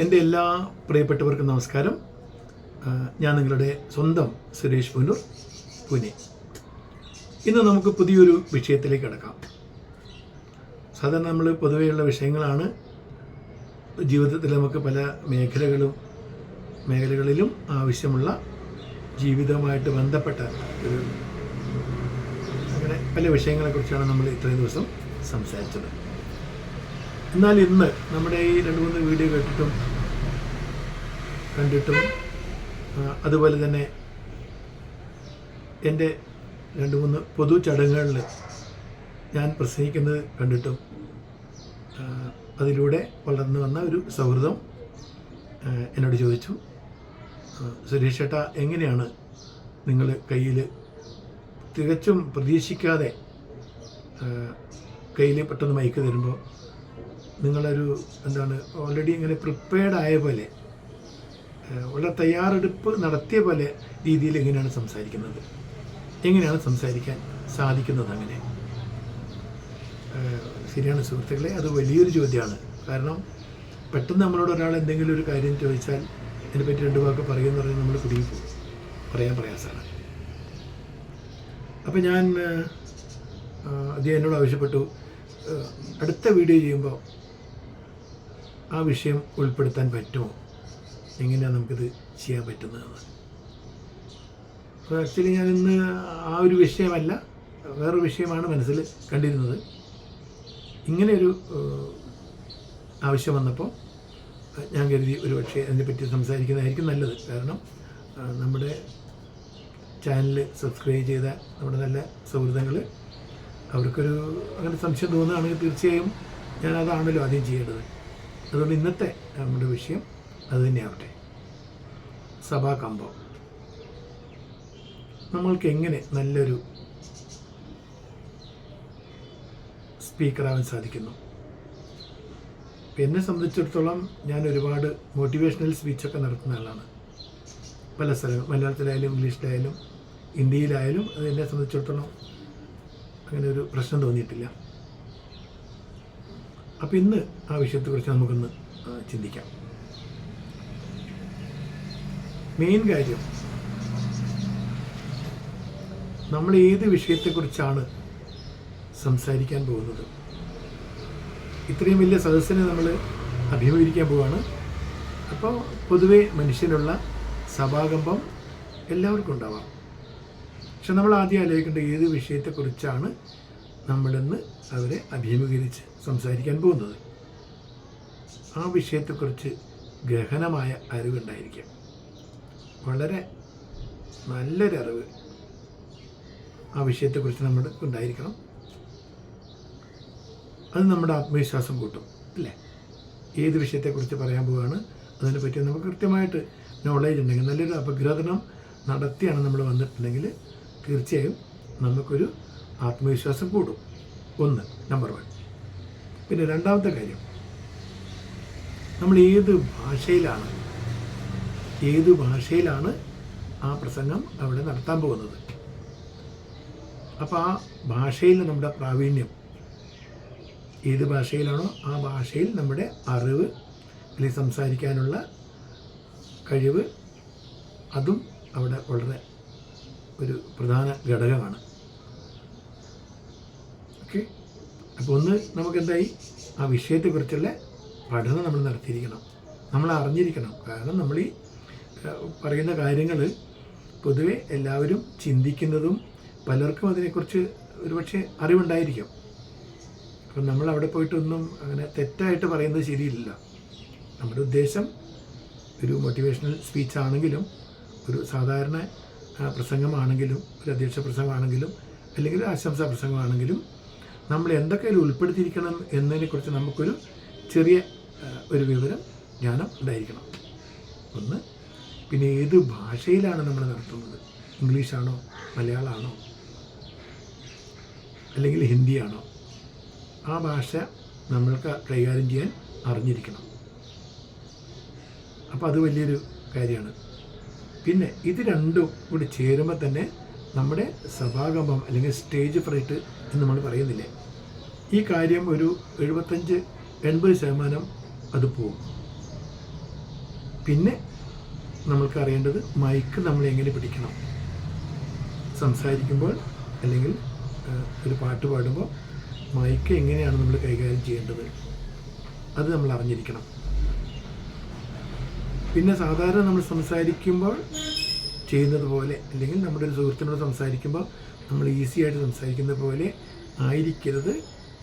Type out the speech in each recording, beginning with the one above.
എൻ്റെ എല്ലാ പ്രിയപ്പെട്ടവർക്കും നമസ്കാരം. ഞാൻ നിങ്ങളുടെ സ്വന്തം സുരേഷ് പുനൂർ, പൂനെ. ഇന്ന് നമുക്ക് പുതിയൊരു വിഷയത്തിലേക്ക് കിടക്കാം. സാധാരണ നമ്മൾ പൊതുവെയുള്ള വിഷയങ്ങളാണ് ജീവിതത്തിൽ നമുക്ക് പല മേഖലകളിലും ആവശ്യമുള്ള ജീവിതവുമായിട്ട് ബന്ധപ്പെട്ട അങ്ങനെ പല വിഷയങ്ങളെക്കുറിച്ചാണ് നമ്മൾ ഇത്രയും ദിവസം സംസാരിച്ചത്. എന്നാൽ ഇന്ന് നമ്മുടെ ഈ 2-3 വീഡിയോ കണ്ടിട്ടും അതുപോലെ തന്നെ എൻ്റെ 2-3 പൊതു ചടങ്ങുകളിൽ ഞാൻ പ്രസംഗിക്കുന്നത് കണ്ടിട്ടും അതിലൂടെ വളർന്നു വന്ന ഒരു സൗഹൃദം എന്നോട് ചോദിച്ചു, സുരേഷ് ചേട്ടാ, എങ്ങനെയാണ് നിങ്ങൾ കയ്യിൽ തികച്ചും പ്രതീക്ഷിക്കാതെ കയ്യിൽ പെട്ടെന്ന് മൈക്ക് തരുമ്പോൾ നിങ്ങളൊരു ഓൾറെഡി ഇങ്ങനെ പ്രിപ്പയർഡ് ആയ പോലെ, വളരെ തയ്യാറെടുപ്പ് നടത്തിയ പോലെ രീതിയിൽ എങ്ങനെയാണ് സംസാരിക്കുന്നത്, എങ്ങനെയാണ് സംസാരിക്കാൻ സാധിക്കുന്നത്? അങ്ങനെ ശരിയാണ് സുഹൃത്തുക്കളെ, അത് വലിയൊരു ചോദ്യമാണ്. കാരണം പെട്ടെന്ന് നമ്മളോട് ഒരാൾ എന്തെങ്കിലും ഒരു കാര്യം ചോദിച്ചാൽ അതിനെപ്പറ്റി 2 വാക്ക് പറയുമെന്ന് പറഞ്ഞാൽ നമ്മൾ കുടുങ്ങിപ്പോകും, പറയാൻ പ്രയാസമാണ്. അപ്പം ഞാൻ അദ്ദേഹം എന്നോട് ആവശ്യപ്പെട്ടു, അടുത്ത വീഡിയോ ചെയ്യുമ്പോൾ ആ വിഷയം ഉൾപ്പെടുത്താൻ പറ്റുമോ, എങ്ങനെയാണ് നമുക്കിത് ചെയ്യാൻ പറ്റുന്നതെന്ന്. അപ്പോൾ ആക്ച്വലി ഞാനിന്ന് ആ ഒരു വിഷയമല്ല, വേറൊരു വിഷയമാണ് മനസ്സിൽ കണ്ടിരുന്നത്. ഇങ്ങനെയൊരു ആവശ്യം വന്നപ്പോൾ ഞാൻ കരുതി ഒരുപക്ഷെ അതിനെപ്പറ്റി സംസാരിക്കുന്നതായിരിക്കും നല്ലത്. കാരണം നമ്മുടെ ചാനൽ സബ്സ്ക്രൈബ് ചെയ്ത നമ്മുടെ നല്ല സുഹൃത്തുക്കൾ, അവർക്കൊരു അങ്ങനെ സംശയം തോന്നുകയാണെങ്കിൽ തീർച്ചയായും ഞാനതാണല്ലോ ആദ്യം ചെയ്യേണ്ടത്. അതുകൊണ്ട് ഇന്നത്തെ നമ്മുടെ വിഷയം അത് തന്നെയാവട്ടെ, സഭാകമ്പം. നമ്മൾക്ക് എങ്ങനെ നല്ലൊരു സ്പീക്കറാവാൻ സാധിക്കുന്നു? എന്നെ സംബന്ധിച്ചിടത്തോളം ഞാൻ ഒരുപാട് മോട്ടിവേഷണൽ സ്പീച്ചൊക്കെ നടത്തുന്ന ആളാണ്. പല സ്ഥലങ്ങൾ, മലയാളത്തിലായാലും ഇംഗ്ലീഷിലായാലും ഹിന്ദിയിലായാലും. അത് എന്നെ സംബന്ധിച്ചിടത്തോളം അങ്ങനെ ഒരു പ്രശ്നം തോന്നിയിട്ടില്ല. അപ്പോൾ ഇന്ന് ആ വിഷയത്തെക്കുറിച്ച് നമുക്കൊന്ന് ചിന്തിക്കാം. മെയിൻ കാര്യം, നമ്മൾ ഏത് വിഷയത്തെക്കുറിച്ചാണ് സംസാരിക്കാൻ പോകുന്നത്. ഇത്രയും വലിയ സദസ്സിനെ നമ്മൾ അഭിമുഖീകരിക്കാൻ പോവുകയാണ്. അപ്പോൾ പൊതുവെ മനുഷ്യനുള്ള സഭാകമ്പം എല്ലാവർക്കും ഉണ്ടാവാം. പക്ഷെ നമ്മൾ ആദ്യം ആലോചിക്കേണ്ട ഏത് വിഷയത്തെക്കുറിച്ചാണ് നമ്മളിന്ന് അവരെ അഭിമുഖീകരിച്ച് സംസാരിക്കാൻ പോകുന്നത്. ആ വിഷയത്തെക്കുറിച്ച് ഗഹനമായ അറിവുണ്ടായിരിക്കും, വളരെ നല്ലൊരറിവ് ആ വിഷയത്തെക്കുറിച്ച് നമ്മൾക്ക് ഉണ്ടായിരിക്കണം. അത് നമ്മുടെ ആത്മവിശ്വാസം കൂട്ടും, അല്ലേ? ഏത് വിഷയത്തെക്കുറിച്ച് പറയാൻ പോവുകയാണ് അതിനെപ്പറ്റി നമുക്ക് കൃത്യമായിട്ട് നോളേജ് ഉണ്ടെങ്കിൽ, നല്ലൊരു അപഗ്രഥനം നടത്തിയാണ് നമ്മൾ വന്നിട്ടുണ്ടെങ്കിൽ തീർച്ചയായും നമുക്കൊരു ആത്മവിശ്വാസം കൂടും. നമ്പർ 1. പിന്നെ രണ്ടാമത്തെ കാര്യം, നമ്മൾ ഏത് ഭാഷയിലാണ് ആ പ്രസംഗം അവിടെ നടത്താൻ പോകുന്നത്. അപ്പോൾ ആ ഭാഷയിൽ നമ്മുടെ പ്രാവീണ്യം, ഏത് ഭാഷയിലാണോ ആ ഭാഷയിൽ നമ്മുടെ അറിവ് അല്ലെങ്കിൽ സംസാരിക്കാനുള്ള കഴിവ്, അതും അവിടെ വളരെ ഒരു പ്രധാന ഘടകമാണ്. ഓക്കെ. അപ്പോൾ നമുക്കെന്തായി, ആ വിഷയത്തെക്കുറിച്ചുള്ള പഠനം നമ്മൾ നടത്തിയിരിക്കണം, നമ്മൾ അറിഞ്ഞിരിക്കണം. കാരണം നമ്മൾ ഈ പറയുന്ന കാര്യങ്ങൾ പൊതുവെ എല്ലാവരും ചിന്തിക്കുന്നതും പലർക്കും അതിനെക്കുറിച്ച് ഒരുപക്ഷെ അറിവുണ്ടായിരിക്കും. അപ്പം നമ്മൾ അവിടെ പോയിട്ടൊന്നും അങ്ങനെ തെറ്റായിട്ട് പറയുന്നത് ശരിയില്ല. നമ്മുടെ ഉദ്ദേശം ഒരു മോട്ടിവേഷണൽ സ്പീച്ച് ആണെങ്കിലും, ഒരു സാധാരണ പ്രസംഗമാണെങ്കിലും, ഒരു അധ്യക്ഷ പ്രസംഗമാണെങ്കിലും, അല്ലെങ്കിൽ ആശംസാ പ്രസംഗമാണെങ്കിലും നമ്മൾ എന്തൊക്കെ അതിൽ ഉൾപ്പെടുത്തിയിരിക്കണം എന്നതിനെക്കുറിച്ച് നമുക്കൊരു ചെറിയ ഒരു ജ്ഞാനം ഉണ്ടായിരിക്കണം. പിന്നെ ഏത് ഭാഷയിലാണ് നമ്മൾ നടത്തുന്നത്, ഇംഗ്ലീഷാണോ, മലയാളമാണോ, അല്ലെങ്കിൽ ഹിന്ദിയാണോ, ആ ഭാഷ നമ്മൾക്ക് കൈകാര്യം ചെയ്യാൻ അറിഞ്ഞിരിക്കണം. അപ്പോൾ അത് വലിയൊരു കാര്യമാണ്. പിന്നെ ഇത് രണ്ടും കൂടി ചേരുമ്പോൾ തന്നെ നമ്മുടെ സഭാകമ്പം അല്ലെങ്കിൽ സ്റ്റേജ് ഫ്രൈറ്റ് എന്ന് നമ്മൾ പറയുന്നില്ലേ, ഈ കാര്യം ഒരു 75-80% അത് പോകും. പിന്നെ നമ്മൾക്ക് അറിയേണ്ടത് മൈക്ക് നമ്മൾ എങ്ങനെ പിടിക്കണം, സംസാരിക്കുമ്പോൾ അല്ലെങ്കിൽ ഒരു പാട്ട് പാടുമ്പോൾ മൈക്ക് എങ്ങനെയാണ് നമ്മൾ കൈകാര്യം ചെയ്യേണ്ടത്, അത് നമ്മൾ അറിഞ്ഞിരിക്കണം. പിന്നെ സാധാരണ നമ്മൾ സംസാരിക്കുമ്പോൾ ചെയ്യുന്നത് പോലെ, അല്ലെങ്കിൽ നമ്മുടെ ഒരു സുഹൃത്തിനോട് സംസാരിക്കുമ്പോൾ നമ്മൾ ഈസി ആയിട്ട് സംസാരിക്കുന്നത് പോലെ ആയിരിക്കരുത്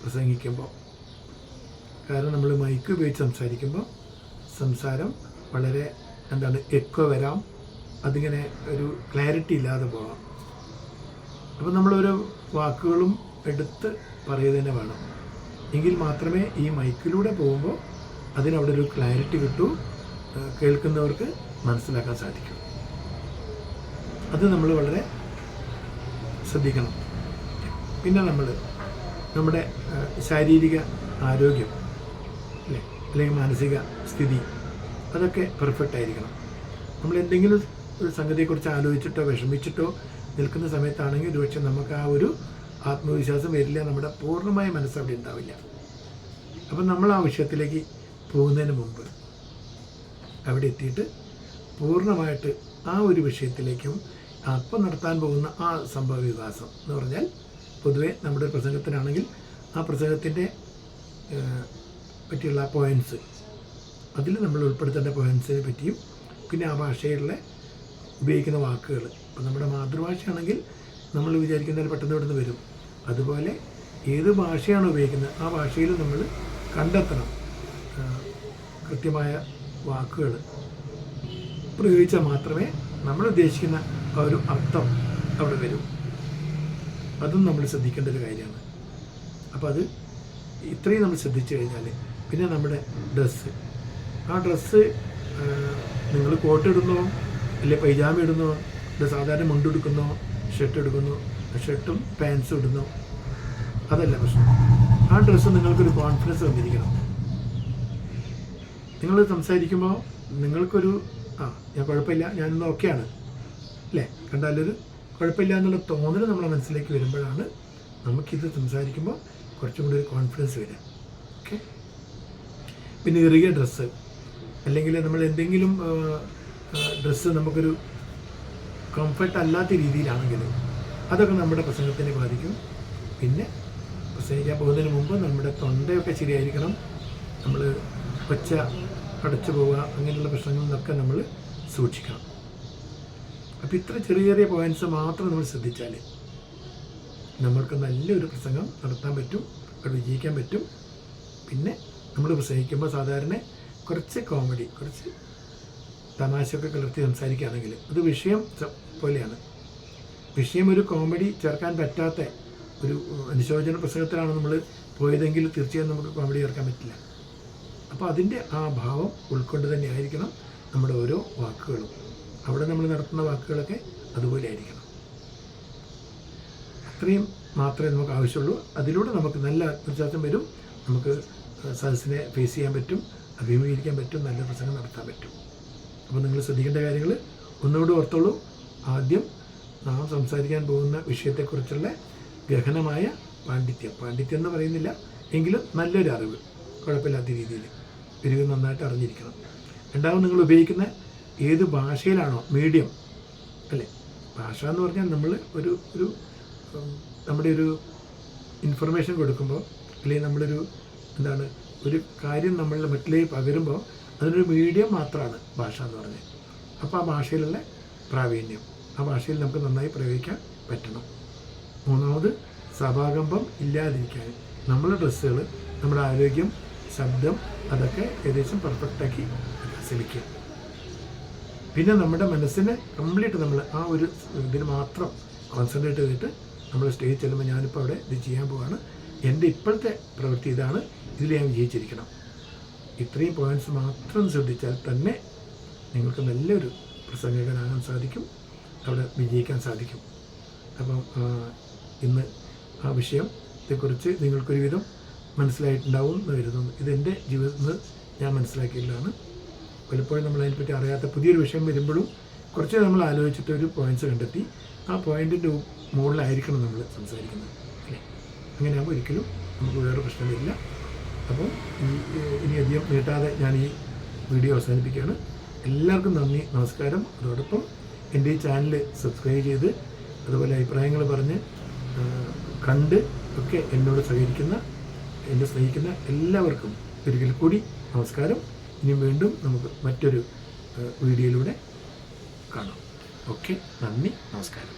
പ്രസംഗിക്കുമ്പോൾ. കാരണം നമ്മൾ മൈക്ക് ഉപയോഗിച്ച് സംസാരിക്കുമ്പോൾ സംസാരം വളരെ എക്കോ വരാം, അതിങ്ങനെ ഒരു ക്ലാരിറ്റി ഇല്ലാതെ പോകാം. അപ്പോൾ നമ്മളോരോ വാക്കുകളും എടുത്ത് പറയുക തന്നെ വേണം. എങ്കിൽ മാത്രമേ ഈ മൈക്കിലൂടെ പോകുമ്പോൾ അതിനവിടെ ഒരു ക്ലാരിറ്റി കിട്ടൂ, കേൾക്കുന്നവർക്ക് മനസ്സിലാക്കാൻ സാധിക്കും. അത് നമ്മൾ വളരെ ശ്രദ്ധിക്കണം. പിന്നെ നമ്മുടെ ശാരീരിക ആരോഗ്യം അല്ലെങ്കിൽ മാനസിക സ്ഥിതി അതൊക്കെ പെർഫെക്റ്റ് ആയിരിക്കണം. നമ്മൾ എന്തെങ്കിലും ഒരു സംഗതിയെക്കുറിച്ച് ആലോചിച്ചിട്ടോ വിഷമിച്ചിട്ടോ നിൽക്കുന്ന സമയത്താണെങ്കിൽ ഒരുപക്ഷെ നമുക്ക് ആ ഒരു ആത്മവിശ്വാസം വരില്ല, നമ്മുടെ പൂർണ്ണമായ മനസ്സവിടെ ഉണ്ടാവില്ല. അപ്പം നമ്മൾ ആ വിഷയത്തിലേക്ക് പോകുന്നതിന് മുമ്പ് അവിടെ എത്തിയിട്ട് പൂർണ്ണമായിട്ട് ആ ഒരു വിഷയത്തിലേക്കും അപ്പം നടത്താൻ പോകുന്ന ആ സംഭവ വികാസം എന്ന് പറഞ്ഞാൽ, പൊതുവെ നമ്മുടെ പ്രസംഗത്തിനാണെങ്കിൽ ആ പ്രസംഗത്തിൻ്റെ പറ്റിയുള്ള പോയിൻറ്റ്സ്, അതിൽ നമ്മൾ ഉൾപ്പെടുത്തേണ്ട പോയിൻറ്റ്സിനെ പറ്റിയും പിന്നെ ആ ഭാഷയിലുള്ള ഉപയോഗിക്കുന്ന വാക്കുകൾ. ഇപ്പം നമ്മുടെ മാതൃഭാഷയാണെങ്കിൽ നമ്മൾ വിചാരിക്കുന്നത് പെട്ടെന്ന് പെട്ടെന്ന് വരും. അതുപോലെ ഏത് ഭാഷയാണ് ഉപയോഗിക്കുന്നത് ആ ഭാഷയിൽ നമ്മൾ കണ്ടെത്തണം കൃത്യമായ വാക്കുകൾ പ്രയോഗിച്ചാൽ മാത്രമേ നമ്മൾ ഉദ്ദേശിക്കുന്ന ആ ഒരു അർത്ഥം അവിടെ വരും. അതും നമ്മൾ ശ്രദ്ധിക്കേണ്ട ഒരു കാര്യമാണ്. അപ്പോൾ അത് ഇത്രയും നമ്മൾ ശ്രദ്ധിച്ചു കഴിഞ്ഞാൽ പിന്നെ നമ്മുടെ ഡ്രസ്സ്, ആ ഡ്രസ്സ് നിങ്ങൾ കോട്ട് ഇടുന്നോ അല്ലെ പൈജാമ ഇടുന്നോ, ഇത് സാധാരണ മുണ്ടെടുക്കുന്നോ ഷർട്ട് എടുക്കുന്നോ, ഷർട്ടും പാൻസും ഇടുന്നോ, അതല്ല പ്രശ്നം. ആ ഡ്രസ്സ് നിങ്ങൾക്കൊരു കോൺഫിഡൻസ് വന്നിരിക്കണം. നിങ്ങൾ സംസാരിക്കുമ്പോൾ നിങ്ങൾക്കൊരു ഞാൻ കുഴപ്പമില്ല, ഞാനിന്ന് ഓക്കെയാണ് അല്ലേ, കണ്ടാലൊരു കുഴപ്പമില്ല എന്നുള്ള തോന്നൽ നമ്മളെ മനസ്സിലേക്ക് വരുമ്പോഴാണ് നമുക്കിത് സംസാരിക്കുമ്പോൾ കുറച്ചും കൂടി ഒരു കോൺഫിഡൻസ് വരിക. ഓക്കെ. പിന്നെ ഇറുകിയ ഡ്രസ്സ് അല്ലെങ്കിൽ നമ്മൾ എന്തെങ്കിലും ഡ്രസ്സ് നമുക്കൊരു കംഫർട്ട് അല്ലാത്ത രീതിയിലാണെങ്കിൽ അതൊക്കെ നമ്മുടെ പ്രസംഗത്തിനെ ബാധിക്കും. പിന്നെ പ്രസംഗിക്കാൻ പോകുന്നതിന് മുമ്പ് നമ്മുടെ തൊണ്ടയൊക്കെ ശരിയായിരിക്കണം. നമ്മൾ ഒച്ച അടച്ചു പോവുക അങ്ങനെയുള്ള പ്രശ്നങ്ങളിൽ നിന്നൊക്കെ നമ്മൾ സൂക്ഷിക്കണം. അപ്പോൾ ഇത്ര ചെറിയ ചെറിയ പോയിൻറ്റ്സ് മാത്രം നമ്മൾ ശ്രദ്ധിച്ചാൽ നമ്മൾക്ക് നല്ലൊരു പ്രസംഗം നടത്താൻ പറ്റും, അവിടെ വിജയിക്കാൻ പറ്റും. പിന്നെ നമ്മൾ പ്രസംഗിക്കുമ്പോൾ സാധാരണ കുറച്ച് കോമഡി, കുറച്ച് തമാശയൊക്കെ കലർത്തി സംസാരിക്കുകയാണെങ്കിൽ അത് വിഷയം പോലെയാണ്. വിഷയം ഒരു കോമഡി ചേർക്കാൻ പറ്റാത്ത ഒരു അനുശോചന പ്രസംഗത്തിലാണ് നമ്മൾ പോയതെങ്കിൽ തീർച്ചയായും നമുക്ക് കോമഡി ചേർക്കാൻ പറ്റില്ല. അപ്പോൾ അതിൻ്റെ ആ ഭാവം ഉൾക്കൊണ്ട് തന്നെ ആയിരിക്കണം നമ്മുടെ ഓരോ വാക്കുകളും. അവിടെ നമ്മൾ നടത്തുന്ന വാക്കുകളൊക്കെ അതുപോലെ ആയിരിക്കണം. അത്രയും മാത്രമേ നമുക്ക് ആവശ്യമുള്ളൂ. അതിലൂടെ നമുക്ക് നല്ല ആത്മവിശ്വാസം വരും, നമുക്ക് സദസ്സിനെ ഫേസ് ചെയ്യാൻ പറ്റും, അഭിമുഖീകരിക്കാൻ പറ്റും, നല്ല പ്രസംഗം നടത്താൻ പറ്റും. അപ്പോൾ നിങ്ങൾ ശ്രദ്ധിക്കേണ്ട കാര്യങ്ങൾ ഒന്നുകൂടി ഓർത്തോളൂ. ആദ്യം നാം സംസാരിക്കാൻ പോകുന്ന വിഷയത്തെക്കുറിച്ചുള്ള ഗഹനമായ പാണ്ഡിത്യം എന്ന് പറയുന്നില്ല എങ്കിലും നല്ലൊരു അറിവ്, കുഴപ്പമില്ലാത്ത രീതിയിൽ പെരുകും നന്നായിട്ട് അറിഞ്ഞിരിക്കണം. രണ്ടാമത് നിങ്ങൾ ഉപയോഗിക്കുന്ന ഏത് ഭാഷയിലാണോ, മീഡിയം അല്ലേ, ഭാഷ എന്ന് പറഞ്ഞാൽ നമ്മൾ ഒരു നമ്മുടെ ഒരു ഇൻഫർമേഷൻ കൊടുക്കുമ്പോൾ അല്ലെങ്കിൽ നമ്മളൊരു ഒരു കാര്യം നമ്മളുടെ മറ്റിലേക്ക് പകരുമ്പോൾ അതിനൊരു മീഡിയം മാത്രമാണ് ഭാഷ എന്ന് പറഞ്ഞത്. അപ്പോൾ ആ ഭാഷയിലുള്ള പ്രാവീണ്യം, ആ ഭാഷയിൽ നമുക്ക് നന്നായി പ്രയോഗിക്കാൻ പറ്റണം. മൂന്നാമത് സഭാകമ്പം ഇല്ലാതിരിക്കാൻ നമ്മുടെ ഡ്രസ്സുകൾ, നമ്മുടെ ആരോഗ്യം, ശബ്ദം അതൊക്കെ ഏകദേശം പെർഫെക്റ്റാക്കി ശ്രമിക്കുക. പിന്നെ നമ്മുടെ മനസ്സിനെ കംപ്ലീറ്റ് നമ്മൾ ആ ഒരു ഇതിന് മാത്രം കോൺസെൻട്രേറ്റ് ചെയ്തിട്ട് നമ്മൾ സ്റ്റേജ് ചെല്ലുമ്പോൾ ഞാനിപ്പോൾ അവിടെ ഇത് ചെയ്യാൻ പോവാണ്, എൻ്റെ ഇപ്പോഴത്തെ പ്രവൃത്തി ഇതാണ്, ഇതിൽ ഞാൻ വിജയിച്ചിരിക്കണം. ഇത്രയും പോയിൻറ്റ്സ് മാത്രം ശ്രദ്ധിച്ചാൽ തന്നെ നിങ്ങൾക്ക് നല്ലൊരു പ്രസംഗകനാകാൻ സാധിക്കും, അവിടെ വിജയിക്കാൻ സാധിക്കും. അപ്പം ഇന്ന് ആ വിഷയത്തെക്കുറിച്ച് നിങ്ങൾക്കൊരുവിധം മനസ്സിലായിട്ടുണ്ടാവും എന്ന് കരുതുന്നു. ഇതെൻ്റെ ജീവിതത്തിൽ നിന്ന് ഞാൻ മനസ്സിലാക്കിയതാണ്. പലപ്പോഴും നമ്മൾ അതിനെപ്പറ്റി അറിയാത്ത പുതിയൊരു വിഷയം വരുമ്പോഴും കുറച്ച് നമ്മൾ ആലോചിച്ചിട്ട് ഒരു പോയിൻറ്റ്സ് കണ്ടെത്തി ആ പോയിൻറ്റിൻ്റെ മുകളിലായിരിക്കണം നമ്മൾ സംസാരിക്കുന്നത് അല്ലേ. അങ്ങനെയാകുമ്പോൾ ഒരിക്കലും നമുക്ക് വേറെ പ്രശ്നം വരില്ല. അപ്പോൾ ഇനി അധികം നീട്ടാതെ ഞാൻ ഈ വീഡിയോ അവസാനിപ്പിക്കുകയാണ്. എല്ലാവർക്കും നന്ദി, നമസ്കാരം. അതോടൊപ്പം എൻ്റെ ഈ ചാനൽ സബ്സ്ക്രൈബ് ചെയ്ത് അതുപോലെ അഭിപ്രായങ്ങൾ പറഞ്ഞ് കണ്ട് ഒക്കെ എന്നോട് സഹകരിക്കുന്ന, എന്നെ സ്നേഹിക്കുന്ന എല്ലാവർക്കും ഒരിക്കൽ കൂടി നമസ്കാരം. ഇനി വീണ്ടും നമുക്ക് മറ്റൊരു വീഡിയോയിലൂടെ കാണാം. ഓക്കെ, നന്ദി, നമസ്കാരം.